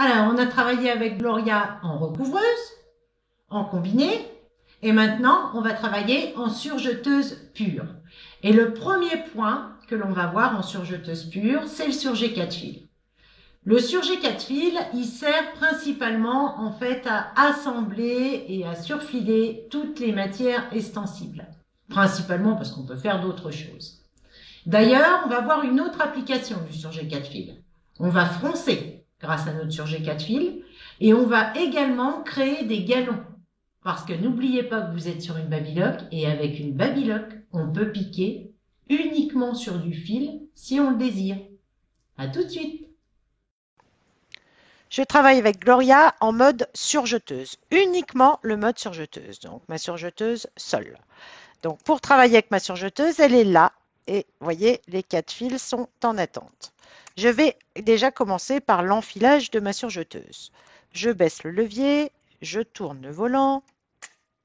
Alors, on a travaillé avec Gloria en recouvreuse, en combiné, et maintenant, on va travailler en surjeteuse pure. Et le premier point que l'on va voir en surjeteuse pure, c'est le surjet 4 fils. Le surjet 4 fils, il sert principalement en fait à assembler et à surfiler toutes les matières extensibles. Principalement parce qu'on peut faire d'autres choses. D'ailleurs, on va voir une autre application du surjet 4 fils. On va froncer grâce à notre surjet 4 fils et on va également créer des galons. Parce que n'oubliez pas que vous êtes sur une babylock et avec une babylock, on peut piquer uniquement sur du fil si on le désire. À tout de suite. Je travaille avec Gloria en mode surjeteuse, uniquement le mode surjeteuse, donc ma surjeteuse seule. Donc pour travailler avec ma surjeteuse, elle est là et vous voyez, les 4 fils sont en attente. Je vais déjà commencer par l'enfilage de ma surjeteuse. Je baisse le levier, je tourne le volant,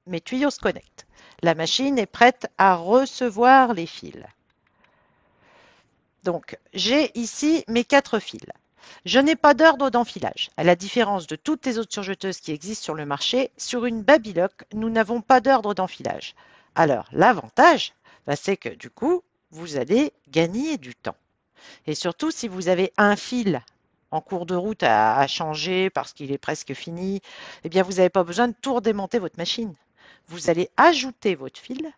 mes tuyaux se connectent. La machine est prête à recevoir les fils. Donc j'ai ici mes 4 fils. Je n'ai pas d'ordre d'enfilage. À la différence de toutes les autres surjeteuses qui existent sur le marché, sur une babylock, nous n'avons pas d'ordre d'enfilage. Alors, l'avantage, c'est que du coup, vous allez gagner du temps. Et surtout, si vous avez un fil en cours de route à changer parce qu'il est presque fini, eh bien, vous n'avez pas besoin de tout redémonter votre machine. Vous allez ajouter votre fil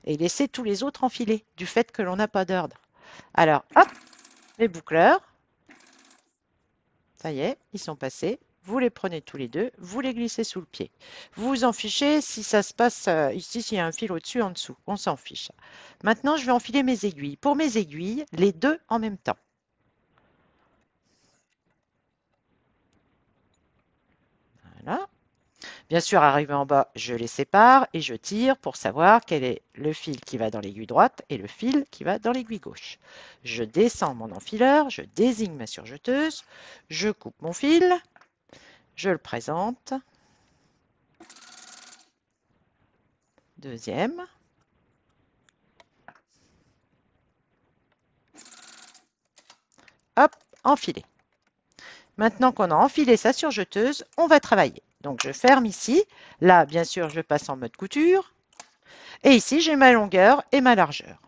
et laisser tous les autres enfiler du fait que l'on n'a pas d'ordre. Alors, hop, les boucleurs. Ça y est, ils sont passés. Vous les prenez tous les deux, vous les glissez sous le pied. Vous vous en fichez si ça se passe ici, s'il y a un fil au-dessus, en dessous. On s'en fiche. Maintenant, je vais enfiler mes aiguilles. Pour mes aiguilles, les deux en même temps. Voilà. Bien sûr, arrivé en bas, je les sépare et je tire pour savoir quel est le fil qui va dans l'aiguille droite et le fil qui va dans l'aiguille gauche. Je descends mon enfileur, je désigne ma surjeteuse, je coupe mon fil, je le présente. Deuxième. Hop, enfilé. Maintenant qu'on a enfilé sa surjeteuse, on va travailler. Donc je ferme ici. Là, bien sûr, je passe en mode couture. Et ici, j'ai ma longueur et ma largeur.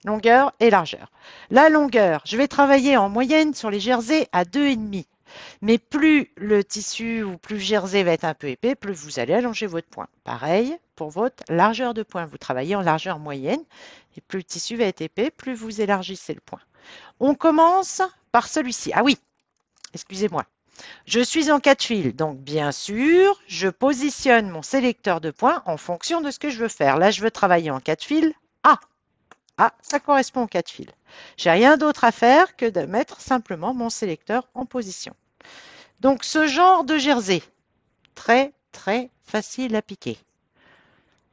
Longueur et largeur. La longueur, je vais travailler en moyenne sur les jerseys à 2,5. Mais plus le tissu ou plus le jersey va être un peu épais, plus vous allez allonger votre point. Pareil pour votre largeur de point. Vous travaillez en largeur moyenne et plus le tissu va être épais, plus vous élargissez le point. On commence par celui-ci. Ah oui, excusez-moi. Je suis en 4 fils, donc bien sûr, je positionne mon sélecteur de points en fonction de ce que je veux faire. Là, je veux travailler en 4 fils. Ah, ça correspond aux 4 fils. J'ai rien d'autre à faire que de mettre simplement mon sélecteur en position. Donc, ce genre de jersey, très, très facile à piquer.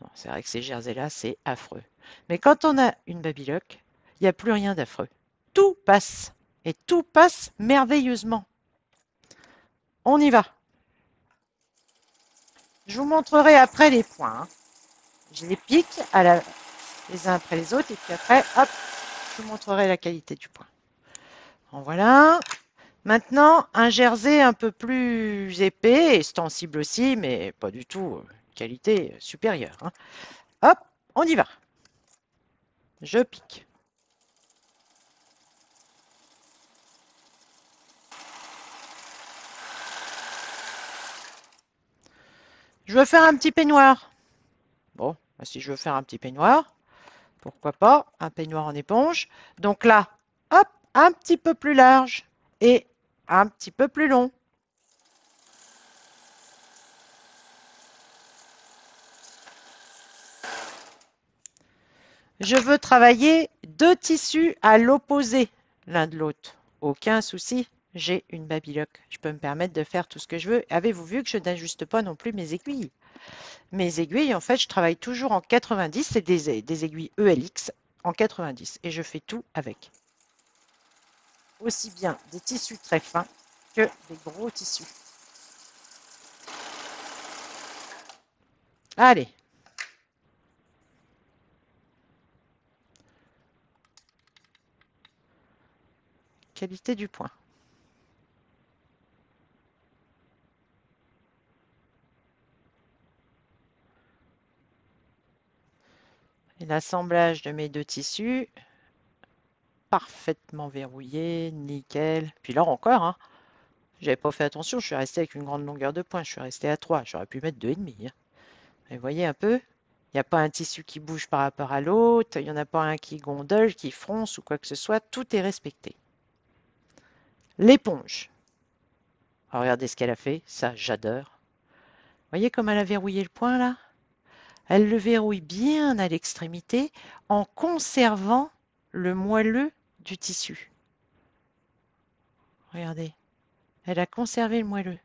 Bon, c'est vrai que ces jerseys-là, c'est affreux. Mais quand on a une babylock, il n'y a plus rien d'affreux. Tout passe. Et tout passe merveilleusement. On y va. Je vous montrerai après les points. Je les pique les uns après les autres et puis après, hop, je vous montrerai la qualité du point. En voilà. Maintenant, un jersey un peu plus épais, extensible aussi, mais pas du tout qualité supérieure. Hein. Hop, on y va. Je pique. Je veux faire un petit peignoir. Bon, si je veux faire un petit peignoir, pourquoi pas, un peignoir en éponge. Donc là, hop, un petit peu plus large et un petit peu plus long. Je veux travailler deux tissus à l'opposé l'un de l'autre. Aucun souci, j'ai une babylock. Je peux me permettre de faire tout ce que je veux. Avez-vous vu que je n'ajuste pas non plus mes aiguilles? Mes aiguilles, en fait, je travaille toujours en 90. C'est des aiguilles ELX en 90 et je fais tout avec. Aussi bien des tissus très fins que des gros tissus. Allez. qualité du point. Et l'assemblage de mes deux tissus, parfaitement verrouillé, nickel. Puis là encore, hein, j'avais pas fait attention, je suis resté avec une grande longueur de point, je suis resté à 3, j'aurais pu mettre 2,5. Hein. Et vous voyez un peu, il n'y a pas un tissu qui bouge par rapport à l'autre, il n'y en a pas un qui gondole, qui fronce ou quoi que ce soit, tout est respecté. L'éponge. Alors, regardez ce qu'elle a fait, ça j'adore. Vous voyez comme elle a verrouillé le point là? Elle le verrouille bien à l'extrémité en conservant le moelleux du tissu. Regardez, elle a conservé le moelleux.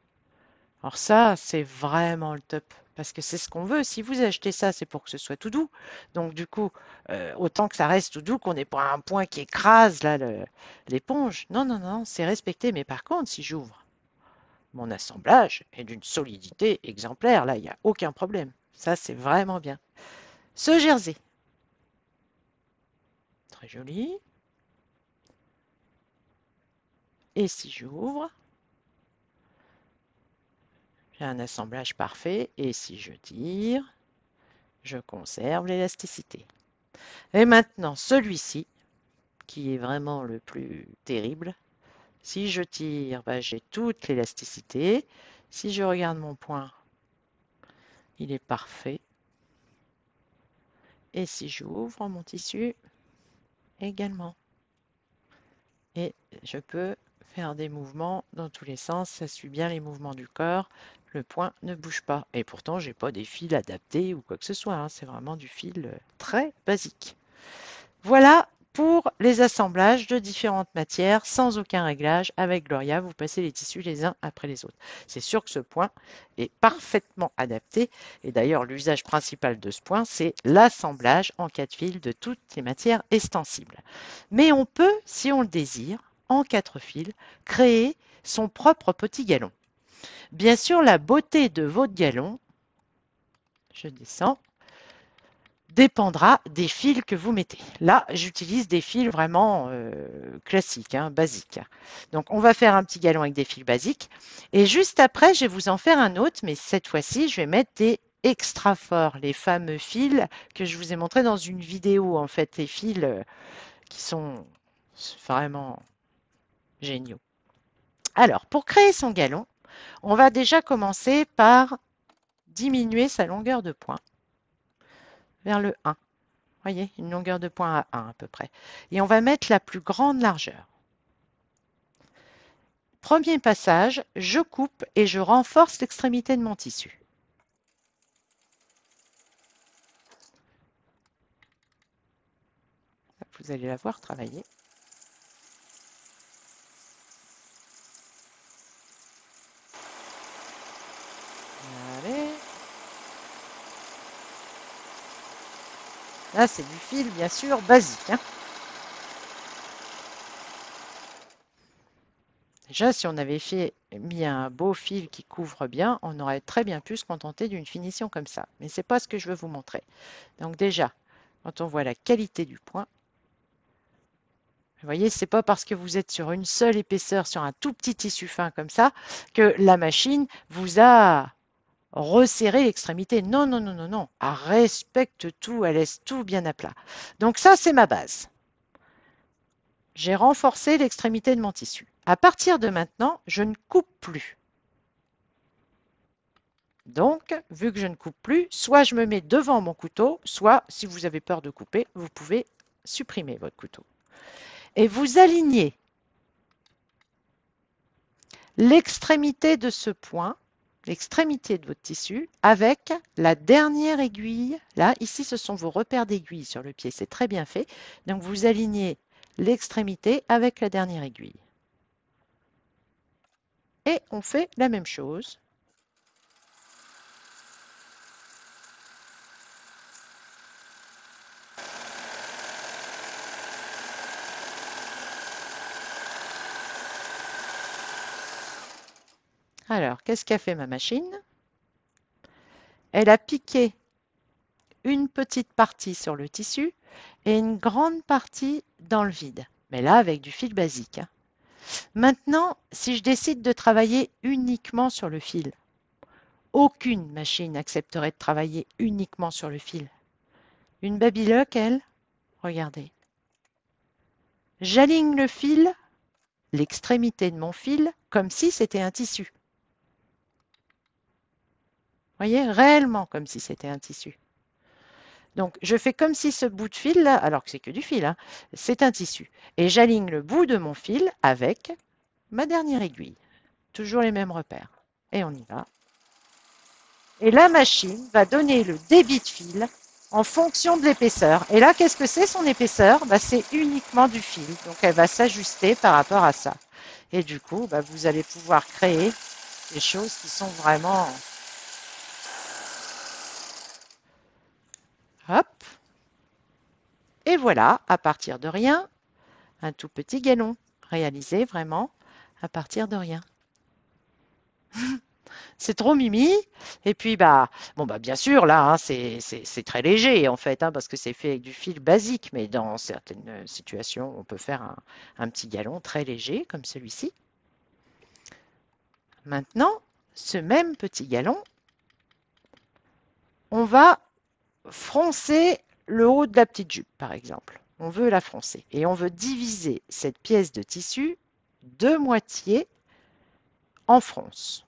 Alors ça, c'est vraiment le top, parce que c'est ce qu'on veut. Si vous achetez ça, c'est pour que ce soit tout doux. Donc du coup, autant que ça reste tout doux, qu'on n'ait pas un point qui écrase là l'éponge. Non, non, non, c'est respecté. Mais par contre, si j'ouvre, mon assemblage est d'une solidité exemplaire. Là, il n'y a aucun problème. Ça, c'est vraiment bien. Ce jersey. Très joli. Et si j'ouvre, j'ai un assemblage parfait. Et si je tire, je conserve l'élasticité. Et maintenant, celui-ci, qui est vraiment le plus terrible. Si je tire, bah, j'ai toute l'élasticité. Si je regarde mon point, il est parfait. Et si j'ouvre mon tissu, également. Et je peux faire des mouvements dans tous les sens. Ça suit bien les mouvements du corps. Le point ne bouge pas. Et pourtant, je n'ai pas des fils adaptés ou quoi que ce soit. Hein. C'est vraiment du fil très basique. Voilà pour les assemblages de différentes matières sans aucun réglage. Avec Gloria, vous passez les tissus les uns après les autres. C'est sûr que ce point est parfaitement adapté. Et d'ailleurs, l'usage principal de ce point, c'est l'assemblage en 4 fils de toutes les matières extensibles. Mais on peut, si on le désire, en 4 fils, créer son propre petit galon. Bien sûr, la beauté de votre galon, je descends, dépendra des fils que vous mettez. Là, j'utilise des fils vraiment classiques, hein, basiques. Donc, on va faire un petit galon avec des fils basiques. Et juste après, je vais vous en faire un autre, mais cette fois-ci, je vais mettre des extra forts, les fameux fils que je vous ai montrés dans une vidéo. En fait, les fils qui sont vraiment géniaux. Alors, pour créer son galon, on va déjà commencer par diminuer sa longueur de point vers le 1. Voyez, une longueur de point à 1 à peu près. Et on va mettre la plus grande largeur. Premier passage, je coupe et je renforce l'extrémité de mon tissu. Vous allez la voir travailler. Allez. Là, c'est du fil, bien sûr, basique. Hein. Déjà, si on avait mis un beau fil qui couvre bien, on aurait très bien pu se contenter d'une finition comme ça. Mais ce n'est pas ce que je veux vous montrer. Donc déjà, quand on voit la qualité du point, vous voyez, ce n'est pas parce que vous êtes sur une seule épaisseur, sur un tout petit tissu fin comme ça, que la machine vous a resserré l'extrémité. Non, non, non, non, non. Elle respecte tout, elle laisse tout bien à plat. Donc ça, c'est ma base. J'ai renforcé l'extrémité de mon tissu. À partir de maintenant, je ne coupe plus. Donc, vu que je ne coupe plus, soit je me mets devant mon couteau, soit, si vous avez peur de couper, vous pouvez supprimer votre couteau. Et vous alignez l'extrémité de ce point, l'extrémité de votre tissu, avec la dernière aiguille. Là, ici, ce sont vos repères d'aiguille sur le pied. C'est très bien fait. Donc, vous alignez l'extrémité avec la dernière aiguille. Et on fait la même chose. Alors, qu'est-ce qu'a fait ma machine? Elle a piqué une petite partie sur le tissu et une grande partie dans le vide. Mais là, avec du fil basique. Hein. Maintenant, si je décide de travailler uniquement sur le fil, aucune machine accepterait de travailler uniquement sur le fil. Une Babylock, elle, regardez. J'aligne le fil, l'extrémité de mon fil, comme si c'était un tissu. Voyez, réellement comme si c'était un tissu. Donc, je fais comme si ce bout de fil, là, alors que c'est que du fil, hein, c'est un tissu. Et j'aligne le bout de mon fil avec ma dernière aiguille. Toujours les mêmes repères. Et on y va. Et la machine va donner le débit de fil en fonction de l'épaisseur. Et là, qu'est-ce que c'est son épaisseur? Bah, c'est uniquement du fil. Donc, elle va s'ajuster par rapport à ça. Et du coup, bah, vous allez pouvoir créer des choses qui sont vraiment... Hop. Et voilà, à partir de rien, un tout petit galon réalisé vraiment à partir de rien. C'est trop mimi. Et puis bah bon bah bien sûr là hein, c'est très léger en fait hein, parce que c'est fait avec du fil basique, mais dans certaines situations on peut faire un petit galon très léger comme celui-ci. Maintenant, ce même petit galon, on va froncer le haut de la petite jupe par exemple. On veut la froncer et on veut diviser cette pièce de tissu de moitié en fronce.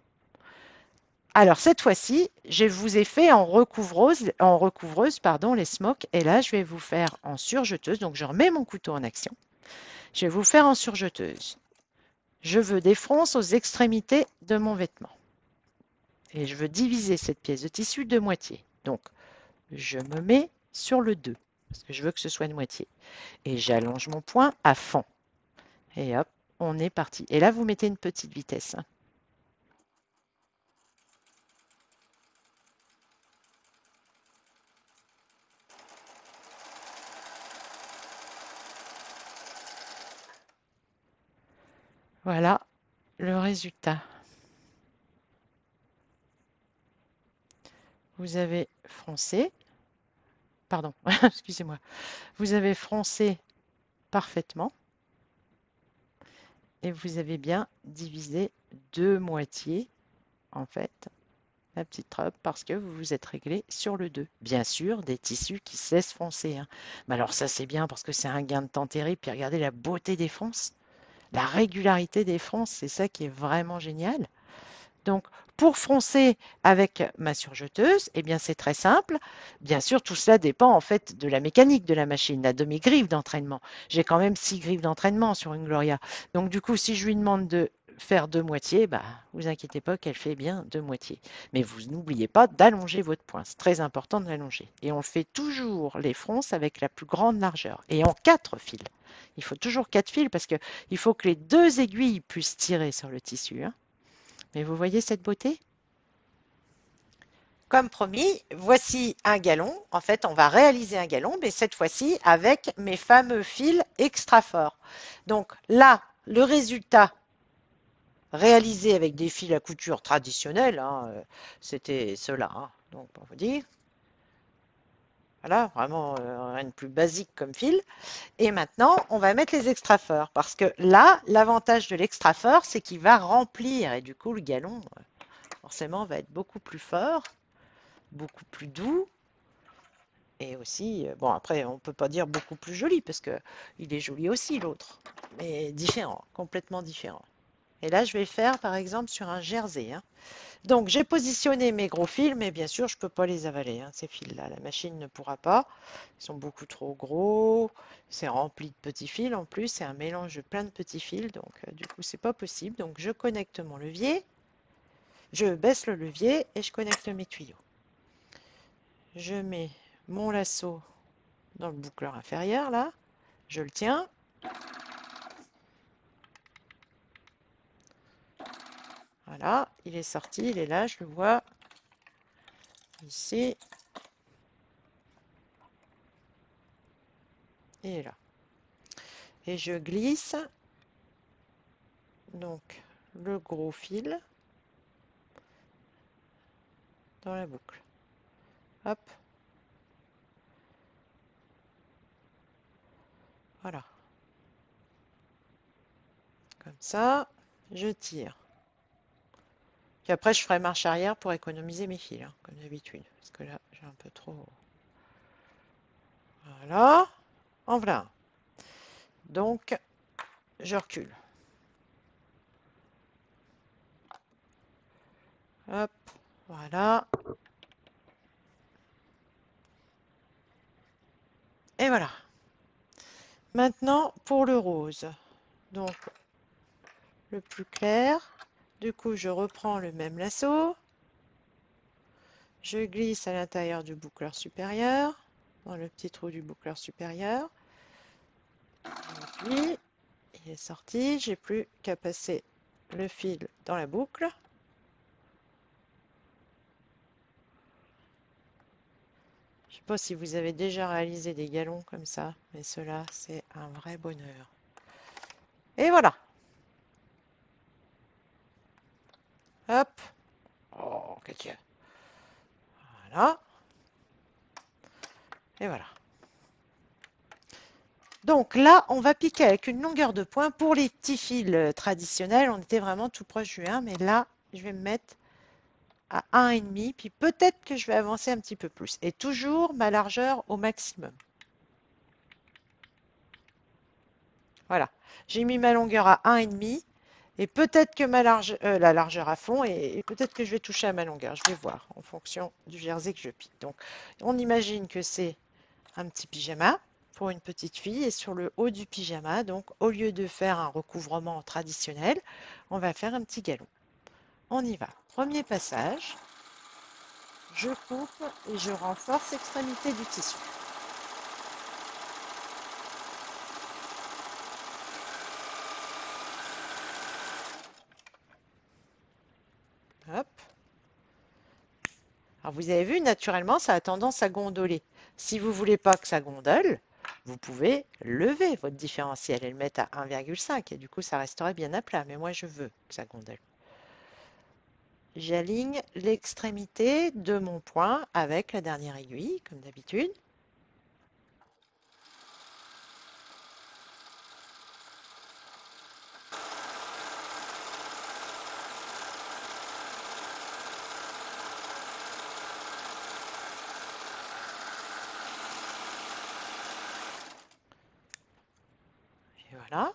Alors cette fois-ci, je vous ai fait en recouvreuse pardon, les smocks et là je vais vous faire en surjeteuse. Donc je remets mon couteau en action. Je vais vous faire en surjeteuse. Je veux des fronces aux extrémités de mon vêtement. Et je veux diviser cette pièce de tissu de moitié. Donc je me mets sur le 2 parce que je veux que ce soit de moitié. Et j'allonge mon poing à fond. Et hop, on est parti. Et là vous mettez une petite vitesse. Hein. Voilà le résultat. Vous avez froncé, pardon, excusez-moi, vous avez froncé parfaitement et vous avez bien divisé de moitié, en fait, la petite robe parce que vous vous êtes réglé sur le 2. Bien sûr, des tissus qui se laissent froncer. Hein. Mais alors ça, c'est bien parce que c'est un gain de temps terrible. Puis regardez la beauté des fronces, la régularité des fronces, c'est ça qui est vraiment génial. Donc, pour froncer avec ma surjeteuse, eh bien, c'est très simple. Bien sûr, tout cela dépend en fait de la mécanique de la machine, de mes griffes d'entraînement. J'ai quand même 6 griffes d'entraînement sur une Gloria. Donc, du coup, si je lui demande de faire deux moitiés, bah, vous inquiétez pas qu'elle fait bien deux moitiés. Mais vous n'oubliez pas d'allonger votre poing. C'est très important de l'allonger. Et on fait toujours les fronces avec la plus grande largeur et en 4 fils. Il faut toujours 4 fils parce qu'il faut que les deux aiguilles puissent tirer sur le tissu. Hein. Mais vous voyez cette beauté? Comme promis, voici un galon. En fait, on va réaliser un galon, mais cette fois-ci avec mes fameux fils extra forts. Donc là, le résultat réalisé avec des fils à couture traditionnels, hein, c'était cela. Hein, donc, pour vous dire, voilà, vraiment rien de plus basique comme fil. Et maintenant, on va mettre les extra forts parce que là, l'avantage de l'extra fort, c'est qu'il va remplir et du coup, le galon, forcément, va être beaucoup plus fort, beaucoup plus doux. Et aussi, bon après, on ne peut pas dire beaucoup plus joli, parce que il est joli aussi l'autre, mais différent, complètement différent. Et là, je vais le faire par exemple sur un jersey. Hein. Donc, j'ai positionné mes gros fils, mais bien sûr, je ne peux pas les avaler, hein, ces fils-là. La machine ne pourra pas. Ils sont beaucoup trop gros. C'est rempli de petits fils en plus. C'est un mélange de plein de petits fils. Donc, du coup, c'est pas possible. Donc, je connecte mon levier. Je baisse le levier et je connecte mes tuyaux. Je mets mon lasso dans le boucleur inférieur là, je le tiens. Voilà, il est sorti, il est là, je le vois ici. Et là. Et je glisse donc le gros fil dans la boucle. Hop. Voilà. Comme ça, je tire. Puis après, je ferai marche arrière pour économiser mes fils, hein, comme d'habitude. Parce que là, j'ai un peu trop... Voilà. En voilà un. Donc, je recule. Hop, voilà. Et voilà. Maintenant, pour le rose. Donc, le plus clair. Du coup, je reprends le même lasso. Je glisse à l'intérieur du boucleur supérieur, dans le petit trou du boucleur supérieur. Et puis, il est sorti. J'ai plus qu'à passer le fil dans la boucle. Je ne sais pas si vous avez déjà réalisé des galons comme ça, mais cela, c'est un vrai bonheur. Et voilà. Hop. Oh, qu'est-ce qu'il y a? Voilà. Et voilà. Donc là, on va piquer avec une longueur de pointe. Pour les petits fils traditionnels, on était vraiment tout proche du 1, mais là, je vais me mettre à 1,5, puis peut-être que je vais avancer un petit peu plus. Et toujours ma largeur au maximum. Voilà. J'ai mis ma longueur à 1,5, et peut-être que la largeur à fond, et peut-être que je vais toucher à ma longueur. Je vais voir en fonction du jersey que je pique. Donc, on imagine que c'est un petit pyjama pour une petite fille et sur le haut du pyjama, donc au lieu de faire un recouvrement traditionnel, on va faire un petit galon. On y va. Premier passage, je coupe et je renforce l'extrémité du tissu. Hop. Alors vous avez vu, naturellement, ça a tendance à gondoler. Si vous ne voulez pas que ça gondole, vous pouvez lever votre différentiel et le mettre à 1,5 et du coup ça resterait bien à plat. Mais moi je veux que ça gondole. J'aligne l'extrémité de mon point avec la dernière aiguille, comme d'habitude. Et voilà.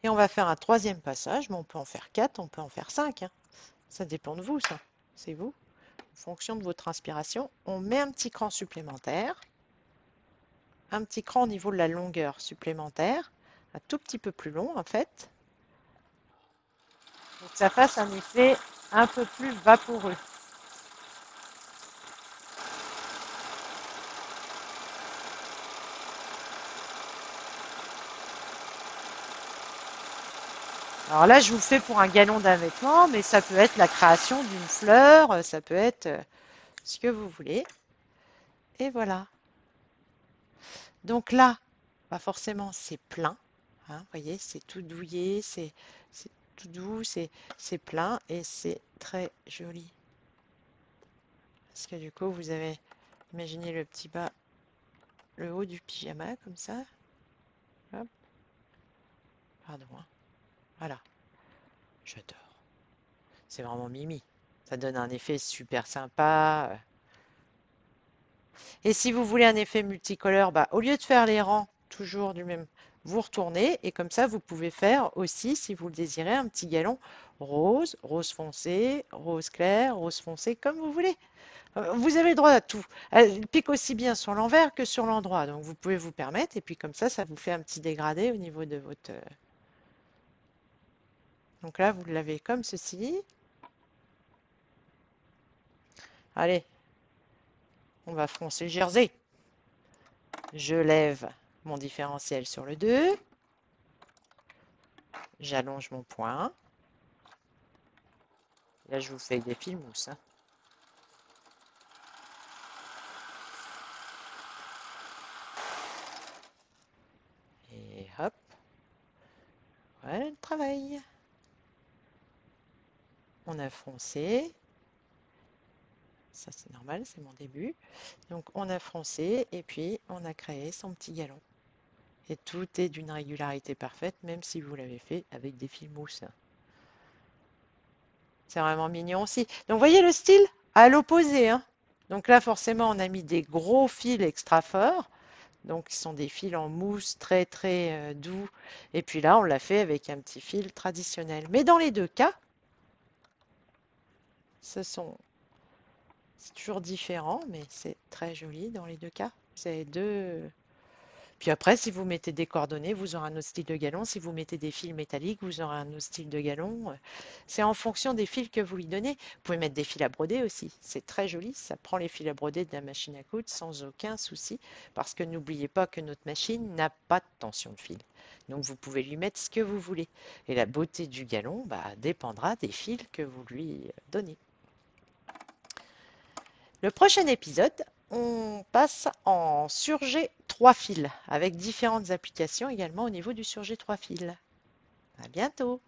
Et on va faire un troisième passage, mais on peut en faire 4, on peut en faire 5, hein. Ça dépend de vous, ça. C'est vous. En fonction de votre inspiration, on met un petit cran supplémentaire. Un petit cran au niveau de la longueur supplémentaire. Un tout petit peu plus long, en fait. Pour que ça fasse un effet un peu plus vaporeux. Alors là, je vous fais pour un galon d'un vêtement, mais ça peut être la création d'une fleur, ça peut être ce que vous voulez. Et voilà. Donc là, pas forcément, c'est plein. Hein, vous voyez, c'est tout douillé, c'est tout doux, c'est plein et c'est très joli. Parce que du coup, vous avez imaginé le petit bas, le haut du pyjama, comme ça. Hop. Pardon, hein. Voilà. J'adore. C'est vraiment mimi. Ça donne un effet super sympa. Et si vous voulez un effet multicolore, bah, au lieu de faire les rangs toujours du même, vous retournez et comme ça, vous pouvez faire aussi, si vous le désirez, un petit galon rose, rose foncé, rose clair, rose foncé, comme vous voulez. Vous avez le droit à tout. Elle pique aussi bien sur l'envers que sur l'endroit. Donc vous pouvez vous permettre et puis comme ça vous fait un petit dégradé au niveau de votre... Donc là, vous l'avez comme ceci. Allez, on va froncer le jersey. Je lève mon différentiel sur le 2. J'allonge mon point. Là, je vous fais des fils mousse, hein. Et hop. Voilà le travail. On a froncé. Ça, c'est normal, c'est mon début. Donc, on a froncé et puis on a créé son petit galon. Et tout est d'une régularité parfaite, même si vous l'avez fait avec des fils mousse. C'est vraiment mignon aussi. Donc, vous voyez le style à l'opposé, hein. Donc là, forcément, on a mis des gros fils extra forts. Donc, ce sont des fils en mousse très, très doux. Et puis là, on l'a fait avec un petit fil traditionnel. Mais dans les deux cas, ce sont c'est toujours différent, mais c'est très joli dans les deux cas. C'est deux. Puis après, si vous mettez des coordonnées, vous aurez un autre style de galon. Si vous mettez des fils métalliques, vous aurez un autre style de galon. C'est en fonction des fils que vous lui donnez. Vous pouvez mettre des fils à broder aussi. C'est très joli. Ça prend les fils à broder de la machine à coudre sans aucun souci. Parce que n'oubliez pas que notre machine n'a pas de tension de fil. Donc vous pouvez lui mettre ce que vous voulez. Et la beauté du galon dépendra des fils que vous lui donnez. Le prochain épisode, on passe en surjet 3 fils avec différentes applications également au niveau du surjet 3 fils. À bientôt!